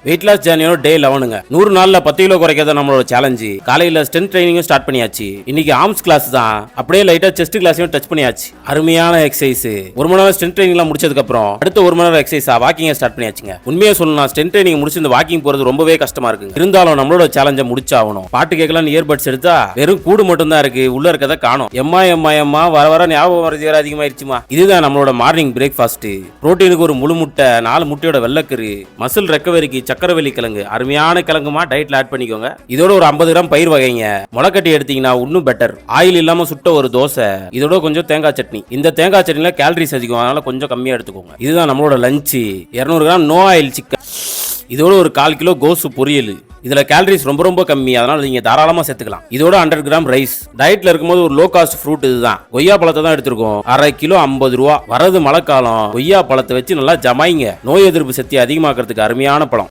Weight loss ஜேர்னியோட டே 11ங்க 100 நாள்ல 10 kilo குறைக்கிறத நம்மளோட challenge. காலையில ஸ்ட்ரென்த் ட்ரைனிங்கும் ஸ்டார்ட் பண்ணியாச்சு. இன்னைக்கு ஆர்ம்ஸ் கிளாஸ் தான், அப்படியே லைட்டா செஸ்ட் கிளாஸையும் டச் பண்ணியாச்சு. அருமையான எக்ஸசைஸ். 1 மணி நேரம் ஸ்ட்ரென்த் ட்ரைனிங்லாம் முடிச்சதுக்கு அப்புறம் அடுத்த 1 மணி நேரம் எக்ஸசைஸா வாக்கிங் ஸ்டார்ட் பண்ணியாச்சுங்க. உண்மையா சொல்லணும், ஸ்ட்ரென்த் ட்ரைனிங் முடிச்சு இந்த வாக்கிங் போறது ரொம்பவே கஷ்டமா இருக்குங்க. இருந்தாலும் நம்மளோட சேலஞ்சை முடிச்சாகணும். பாட்டு கேட்கலாம் இயர்பட்ஸ் எடுத்தா வெறும் கூடு மட்டும் தான் இருக்கு, உள்ள இருக்கதை காணோம். எம்மா வர ஞாபகம் வரது வேற அதிகமாயிருச்சுமா. இதுதான் நம்மளோட மார்னிங் பிரேக்ஃபாஸ்ட். புரோட்டீனுக்கு ஒரு முழு முட்டை, 4 முட்டையோட வெள்ளக்கரு, மசில் ரெக்கவரிக்கு சக்கரவள்ளி கிழங்கு, அருமையான கிழங்குமா, டயட்ல ஆட் பண்ணிக்கோங்க. இதோட ஒரு 50 கிராம் பயிர் வகைங்க, முளைக்கட்டி எடுத்தீங்கன்னா இன்னும் பெட்டர். ஆயில் இல்லாம சுட்ட ஒரு தோசை, இதோட கொஞ்சம் தேங்காய் சட்னி. இந்த தேங்காய் சட்னில கேலரிஸ் அதிகம், அதனால கொஞ்சம் கம்மியா எடுத்துக்கோங்க. இதுதான் நம்மளோட lunch. 200 gram no oil chicken, இதோட ஒரு 1/4 கிலோ கோசு பொரியல். இதுல கேலரிஸ் ரொம்ப கம்மி, அதனால நீங்க தாராளமா சேர்த்துக்கலாம். இதோட 100 கிராம் ரைஸ். டயட்ல இருக்கும்போது ஒரு லோ காஸ்ட் ஃப்ரூட் இதுதான். கொய்யா பழத்தை தான் எடுத்திருக்கோம். 1/2 கிலோ 50 ரூபா. வரது மழைக்காலம், கொய்யா பழத்தை வச்சு நல்லா ஜமாயிங்க. நோய் எதிர்ப்பு சக்தி அதிகமாக்கிறதுக்கு அருமையான பழம்.